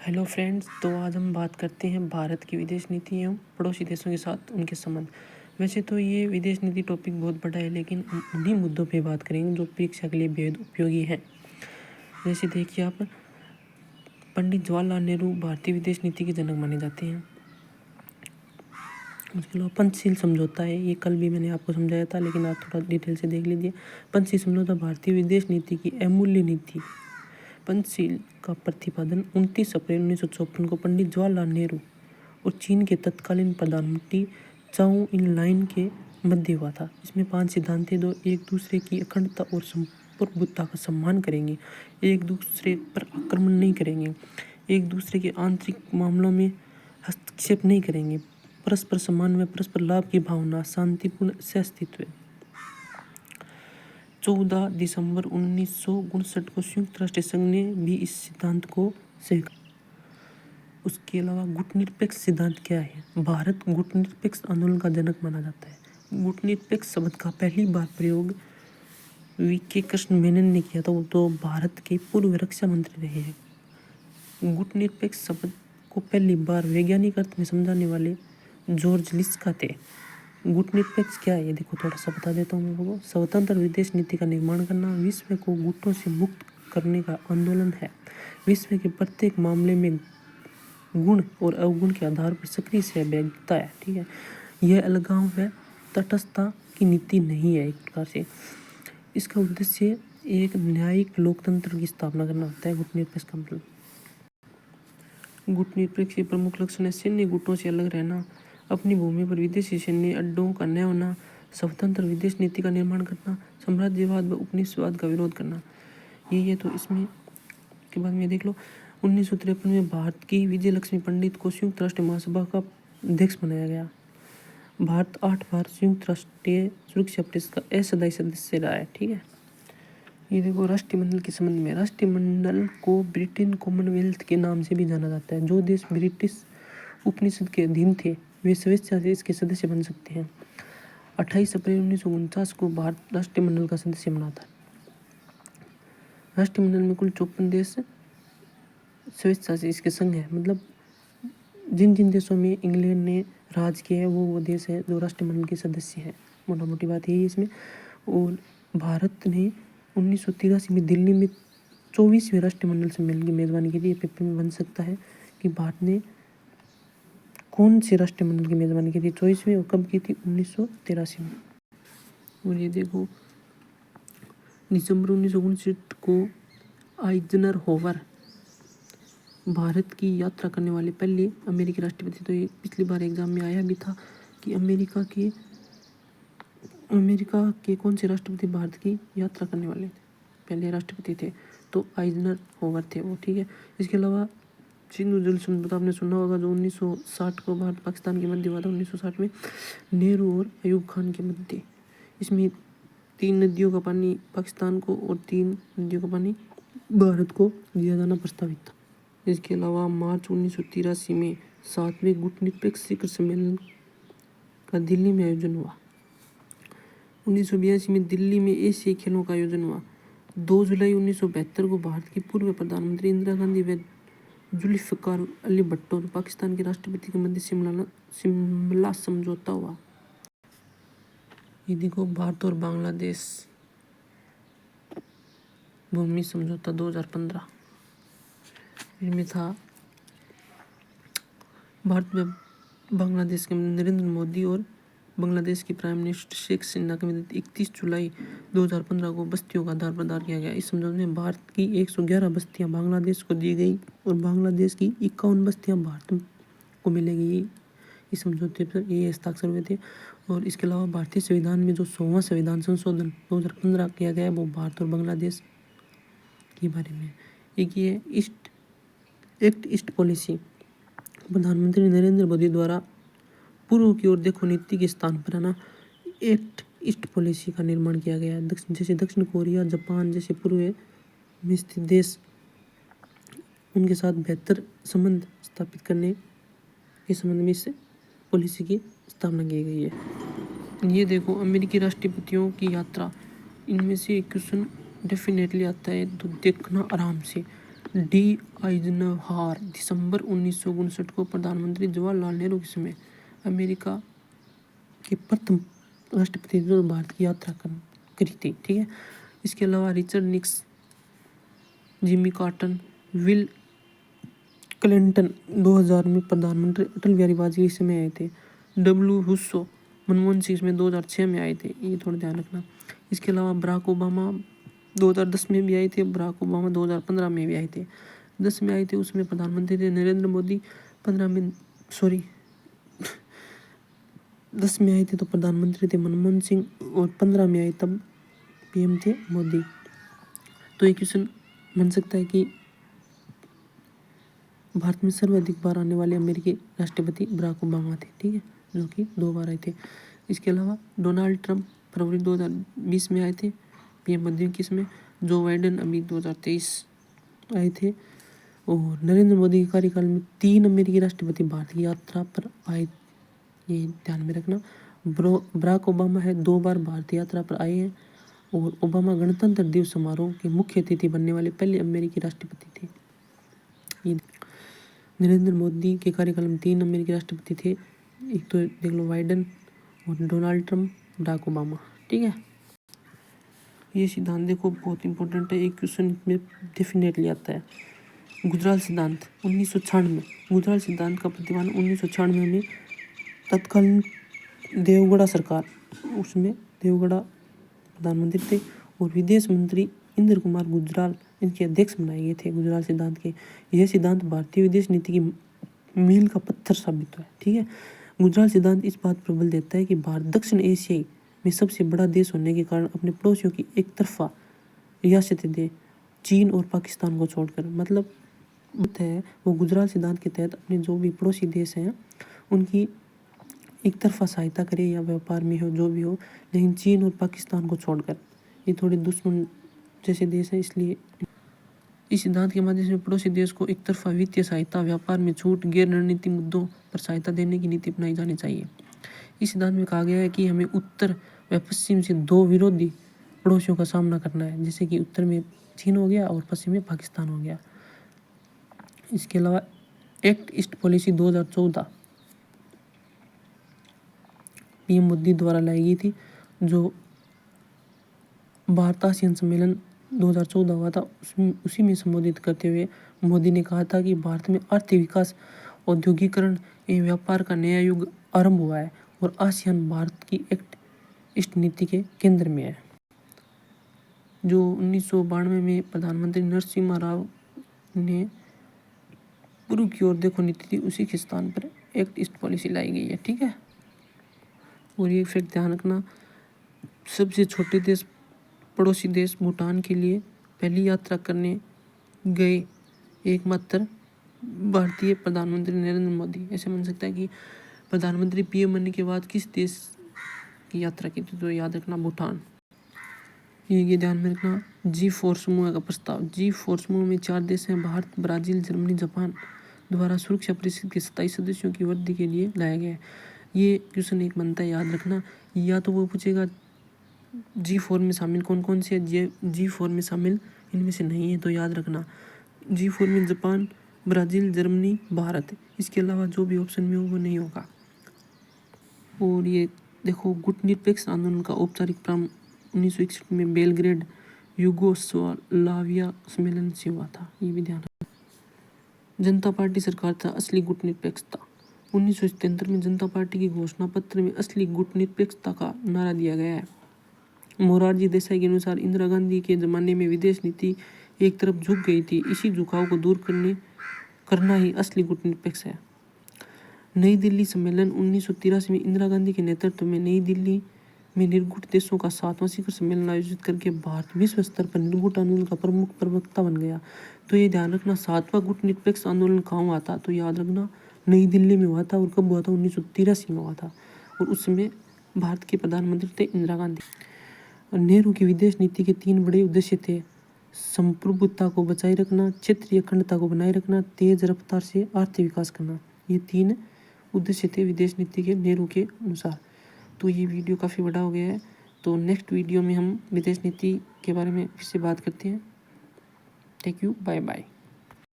Hello friends, तो आज हम बात करते हैं भारत की विदेश नीति एवं पड़ोसी देशों के साथ उनके संबंध। वैसे तो ये विदेश नीति टॉपिक बहुत बड़ा है, लेकिन उन्हीं मुद्दों पे बात करेंगे जो परीक्षा के लिए बेहद उपयोगी हैं। जैसे देखिए आप, पंडित जवाहरलाल नेहरू भारतीय विदेश नीति के जनक माने जाते हैं। उसके अलावा पंचशील समझौता है, ये कल भी मैंने आपको समझाया था, लेकिन आप थोड़ा डिटेल से देख लीजिए। पंचशील समझौता भारतीय विदेश नीति की अमूल्य नीति। पंचशील का प्रतिपादन 29 अप्रैल 1954 को पंडित जवाहरलाल नेहरू और चीन के तत्कालीन प्रधानमंत्री चाउ इन लाइन के मध्य हुआ था। इसमें 5 सिद्धांत थे। दो, एक दूसरे की अखंडता और संप्रभुता का सम्मान करेंगे, एक दूसरे पर आक्रमण नहीं करेंगे, एक दूसरे के आंतरिक मामलों में हस्तक्षेप नहीं करेंगे, परस्पर सम्मान में परस्पर लाभ की भावना, शांतिपूर्ण सहअस्तित्व। 14 दिसंबर 1959 को संयुक्त राष्ट्र संघ ने भी इस सिद्धांत को स्वीकार। उसके अलावा गुटनिरपेक्ष सिद्धांत क्या है? भारत गुटनिरपेक्ष आंदोलन का जनक माना जाता है। गुटनिरपेक्ष शब्द का पहली बार प्रयोग वी.के. कृष्ण मेनन ने किया था, तो भारत के पूर्व रक्षा मंत्री रहे हैं। गुटनिरपेक्ष शब्द को पहली बार वैज्ञानिक अर्थ में समझाने वाले जॉर्ज लिस्का थे। गुटनिरपेक्ष क्या है, ये देखो थोड़ा सा बता देता हूँ मैं आपको। स्वतंत्र विदेश नीति का निर्माण करना विश्व को गुटों से मुक्त करने का आंदोलन है। विश्व के प्रत्येक मामले में गुण और अवगुण के आधार पर सक्रिय सहभागिता है। ठीक है, यह अलगाव व तटस्थता की नीति नहीं है। एक प्रकार से इसका उद्देश्य एक न्यायिक लोकतंत्र की स्थापना करना होता है। गुटनिरपेक्ष का मतलब, गुटनिरपेक्ष के प्रमुख लक्षण है सैन्य गुटों से अलग रहना, अपनी भूमि पर विदेशी सैन्य अड्डों का न होना, स्वतंत्र विदेश नीति का निर्माण करना, साम्राज्यवाद व उपनिवेशवाद का विरोध करना। ये तो इसमें के बाद में देख लो, 1953 में भारत की विजय लक्ष्मी पंडित को संयुक्त राष्ट्र महासभा का अध्यक्ष बनाया गया। भारत 8 बार संयुक्त राष्ट्रीय सुरक्षा परिषद का अस्थायी सदस्य रहा है। ठीक है, ये देखो राष्ट्रमंडल के संबंध में। राष्ट्रमंडल को ब्रिटेन कॉमनवेल्थ के नाम से भी जाना जाता है। जो देश ब्रिटिश उपनिषद के अधीन थे वे स्वेच्छा से इसके सदस्य बन सकते हैं। 28 अप्रैल 1949 को भारत राष्ट्रमंडल का सदस्य बना था। राष्ट्रमंडल में कुल 54 देश स्वेच्छा से इसके संग है। मतलब जिन जिन देशों में इंग्लैंड ने राज किया है वो देश है जो राष्ट्रमंडल के सदस्य हैं। मोटा मोटी बात यही है इसमें। और भारत ने 1983 में दिल्ली में 24वें राष्ट्रमंडल सम्मेलन की मेज़बानी की थी। पेपर में बन सकता है कि भारत ने कौन से राष्ट्रमंडल की मेज़बानी की थी, 24वें, और कब की थी, 1983 में। और ये देखो, दिसंबर 1959 को आइजनहोवर भारत की यात्रा करने वाले पहले अमेरिकी राष्ट्रपति। तो ये पिछली बार एग्जाम में आया भी था कि अमेरिका के कौन से राष्ट्रपति भारत की यात्रा करने वाले थे, पहले राष्ट्रपति थे, तो आइजनहोवर थे वो। ठीक है, इसके अलावा सिंधु जल समझौता आपने सुना होगा, जो 1960 को भारत पाकिस्तान के मध्य हुआ था। 1960 में नेहरू और अयूब खान के मध्य। इसमें 3 नदियों का पानी पाकिस्तान को और 3 नदियों का पानी भारत को दिया जाना प्रस्तावित था। इसके अलावा मार्च 1983 में 7वें गुटनिरपेक्ष शिखर सम्मेलन का दिल्ली में आयोजन हुआ। 1982 में दिल्ली में एशियाई खेलों का आयोजन हुआ। 2 जुलाई 1972 को भारत की पूर्व प्रधानमंत्री इंदिरा गांधी व जुल्फ़िकार अली भुट्टो और पाकिस्तान के राष्ट्रपति के मध्य शिमला समझौता हुआ। ये देखो, भारत और बांग्लादेश भूमि समझौता 2015 इसमें था। भारत में बांग्लादेश के नरेंद्र मोदी और बांग्लादेश की प्राइम मिनिस्टर शेख हसीना के मध्य 31 जुलाई 2015 को बस्तियों का आदान प्रदान किया गया। इस समझौते में भारत की 111 बस्तियां बांग्लादेश को दी गई और बांग्लादेश की 51 बस्तियां भारत को मिलेगी। इस समझौते पर ये हस्ताक्षर हुए थे। और इसके अलावा भारतीय संविधान में जो 100वां संविधान संशोधन 2015 किया गया है वो भारत और बांग्लादेश के बारे में। एक ये एक्ट ईस्ट पॉलिसी, प्रधानमंत्री नरेंद्र मोदी द्वारा पूर्व की ओर देखो नीति के स्थान पर है ना एक्ट ईस्ट पॉलिसी का निर्माण किया गया है। जैसे दक्षिण कोरिया, जापान जैसे पूर्व में स्थित देश, उनके साथ बेहतर संबंध स्थापित करने के संबंध में इस पॉलिसी की स्थापना की गई है। ये देखो, अमेरिकी राष्ट्रपतियों की यात्रा, इनमें से एक क्वेश्चन डेफिनेटली आता है तो देखना आराम से। डी आइजनहावर दिसंबर 1959 को प्रधानमंत्री जवाहरलाल नेहरू के समय अमेरिका के प्रथम राष्ट्रपति जो भारत की यात्रा करी थी। ठीक है, इसके अलावा Richard Nixon, Jimmy Carter, will Clinton 2000 में प्रधानमंत्री अटल बिहारी वाजपेयी के समय आए थे। डब्ल्यू हुस्सो मनमोहन सिंह में 2006 में आए थे, ये थोड़ा ध्यान रखना। इसके अलावा बराक ओबामा 2010 में भी आए थे, बराक ओबामा 2015 में भी आए थे। 10 में आए थे उसमें प्रधानमंत्री थे नरेंद्र मोदी, 10 में आए थे तो प्रधानमंत्री थे मनमोहन सिंह और 15 में आए तब पीएम थे मोदी। तो ये क्वेश्चन बन सकता है कि भारत में सर्वाधिक बार आने वाले अमेरिकी राष्ट्रपति बराक ओबामा थे। ठीक है, जो कि 2 बार आए थे। इसके अलावा डोनाल्ड ट्रंप फरवरी 2020 में आए थे पीएम मोदी के इसमें। जो बाइडेन अभी 2023 आए थे। और नरेंद्र मोदी के कार्यकाल में 3 अमेरिकी राष्ट्रपति भारत की यात्रा पर आए, ये ध्यान में रखना। बराक ओबामा है 2 बार भारत यात्रा पर आए हैं और ओबामा गणतंत्र दिवस समारोह के मुख्य अतिथि बनने वाले पहले अमेरिकी राष्ट्रपति थे। ये नरेंद्र मोदी के कार्यकाल में 3 अमेरिकी राष्ट्रपति थे, एक तो देख लो बाइडेन और डोनाल्ड ट्रंप, बराक ओबामा। ठीक है, ये सिद्धांत देखो बहुत इंपॉर्टेंट है, एक क्वेश्चन इसमें डेफिनेटली आता है। गुजराल सिद्धांत 1996, गुजराल सिद्धांत का प्रतिपादन 1996 में तत्कालीन देवगढ़ा सरकार, उसमें देवगढ़ा प्रधानमंत्री थे और विदेश मंत्री इंद्र कुमार गुजराल इनके अध्यक्ष बनाए गए थे गुजराल सिद्धांत के। यह सिद्धांत भारतीय विदेश नीति की मील का पत्थर साबित हुआ है। ठीक है, गुजराल सिद्धांत इस बात पर बल देता है कि भारत दक्षिण एशिया में सबसे बड़ा देश होने के कारण अपने पड़ोसियों की एक तरफा रियासतें दे, चीन और पाकिस्तान को छोड़कर। मतलब है वो गुजराल सिद्धांत के तहत अपने जो भी पड़ोसी देश हैं उनकी एक तरफा सहायता करे या व्यापार में हो जो भी हो, लेकिन चीन और पाकिस्तान को छोड़कर। ये थोड़े दुश्मन जैसे देश हैं, इसलिए इस सिद्धांत के माध्यम से पड़ोसी देश को एक तरफा वित्तीय सहायता, व्यापार में छूट, गैर रणनीतिक मुद्दों पर सहायता देने की नीति अपनाई जानी चाहिए। इस सिद्धांत में कहा गया है कि हमें उत्तर व पश्चिम से 2 विरोधी पड़ोसियों का सामना करना है, जैसे कि उत्तर में चीन हो गया और पश्चिम में पाकिस्तान हो गया। इसके अलावा act east policy 2014 PM Modi द्वारा लाई गई थी, जो भारत आसियान सम्मेलन 2014 हुआ था, उसी में संबोधित करते हुए मोदी ने कहा था कि भारत में आर्थिक विकास, औद्योगिकरण एवं व्यापार का नया युग आरंभ हुआ है और आसियान भारत की एक्ट ईस्ट नीति के केंद्र में है। जो 1992 में प्रधानमंत्री नरसिम्हा राव ने पूर्व की ओर देखो नीति थी, उसी के स्थान पर एक्ट ईस्ट पॉलिसी लाई गई है। ठीक है, और ये फैक्ट ध्यान रखना, सबसे छोटे देश पड़ोसी देश भूटान के लिए पहली यात्रा करने गए एकमात्र भारतीय प्रधानमंत्री नरेंद्र मोदी। ऐसे मान सकता है कि प्रधानमंत्री पीएम बनने के बाद किस देश की यात्रा की थी, तो याद रखना भूटान। ये ध्यान में रखना। G4 समूह का प्रस्ताव। G4 समूह में 4 देश हैं, भारत, ब्राजील, जर्मनी, जापान द्वारा सुरक्षा परिषद के 27 सदस्यों की वृद्धि के लिए लाया गया है। ये क्वेश्चन एक बनता है, याद रखना। या तो वो पूछेगा G4 में शामिल कौन कौन से है, G4 में शामिल इनमें से नहीं है, तो याद रखना G4 में जापान, ब्राज़ील, जर्मनी, भारत, इसके अलावा जो भी ऑप्शन में हो वो नहीं होगा। और ये देखो गुटनिरपेक्ष आंदोलन का औपचारिक प्रारंभ 1961 में बेलग्रेड यूगोस्लाविया सम्मेलन से हुआ था, ये भी ध्यान रखना। जनता पार्टी सरकार था असली गुटनिरपेक्षता। 1977 में जनता पार्टी की घोषणा पत्र में असली गुटनिरपेक्षता का नारा दिया गया है। मोरारजी देसाई के अनुसार इंदिरा गांधी के ज़माने में विदेश नीति एक तरफ झुक गई थी, इसी झुकाव को दूर करना ही असली गुटनिरपेक्ष है। नई दिल्ली सम्मेलन 1983 में इंदिरा गांधी के नेतृत्व में नई दिल्ली में निर्गुट देशों का 7वां शिखर सम्मेलन आयोजित करके भारत विश्व स्तर पर निर्गुट आंदोलन का प्रमुख प्रवक्ता बन गया। तो ये ध्यान रखना 7वां गुटनिरपेक्ष आंदोलन कहाँ हुआ था, तो याद रखना नई दिल्ली में हुआ था। और कब हुआ था, 1983 में हुआ था, और उस समय भारत के प्रधानमंत्री थे इंदिरा गांधी। नेहरू की विदेश नीति के 3 बड़े उद्देश्य थे, संप्रभुता को बचाए रखना, क्षेत्रीय अखंडता को बनाए रखना, तेज रफ्तार से आर्थिक विकास करना। ये 3 उद्देश्य थे विदेश नीति के नेहरू के अनुसार। तो ये वीडियो काफ़ी बड़ा हो गया है, तो नेक्स्ट वीडियो में हम विदेश नीति के बारे में फिर से बात करते हैं। Thank you, bye bye.